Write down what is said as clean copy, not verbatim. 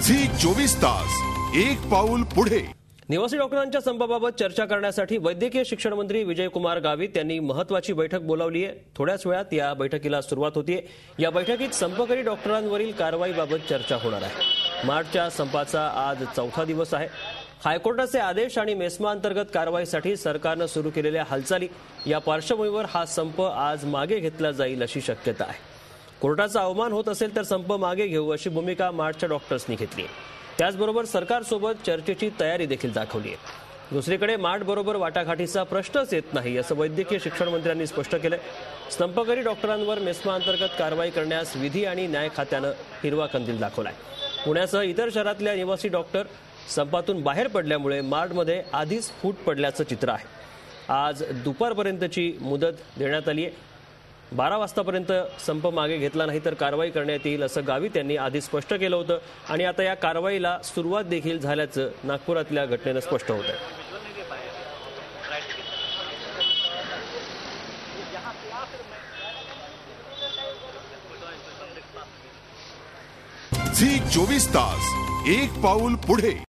Zee 24 तास एक पाऊल पुढे। निवासी डॉक्टरांच्या संपाबाबत चर्चा करण्यासाठी वैद्यकीय शिक्षण मंत्री विजयकुमार गावित यांनी महत्त्वाची बैठक बोलावली आहे। थोड्याच वेळात या बैठकीला सुरुवात होतीये। या बैठकीत संपकरी डॉक्टरांवरील कारवाईबाबत चर्चा होणार आहे। मार्चच्या संपाचा आज चौथा दिवस आहे। हायकोर्टाचे आदेश आणि मेस्मा अंतर्गत कारवाईसाठी सरकारने सुरू केलेल्या हालचाली या पार्श्वभूमीवर हा संप आज मागे घेतला जाईल अशी शक्यता आहे। कोर्टाचा अवमान होत असेल तर संप मागे घेऊ अशी भूमिका मार्चच्या डॉक्टर्सनी घेतली आहे। त्याचबरोबर सरकारसोबत चर्चेची तयारी देखील दाखवली आहे। दुसरीकडे मार्चबरोबर वाटाघाटीचा प्रश्नच येत नाही असं वैद्यकीय शिक्षण मंत्र्यांनी स्पष्ट केलं। संपकरी डॉक्टरांवर मेस्मा अंतर्गत कारवाई करण्यास विधी आणि न्याय खात्यानं हिरवा कंदील दाखवलाय। पुण्यासह इतर शहरातल्या निवासी डॉक्टर संपातून बाहेर पडल्यामुळे मार्चमध्ये आधीच फूट पडल्याचं चित्र आहे। आज दुपारपर्यंतची मुदत देण्यात आली आहे। 12 वाजतापर्यंत संप मागे घेतला नाही तर कारवाई करण्यात येईल असं गावित यांनी आधी स्पष्ट केलं होतं आणि आता या कारवाईला सुरुवात देखील झाल्याचं नागपुरातल्या घटनेनं स्पष्ट होत आहे। झी 24 तास एक पाऊल पुढे।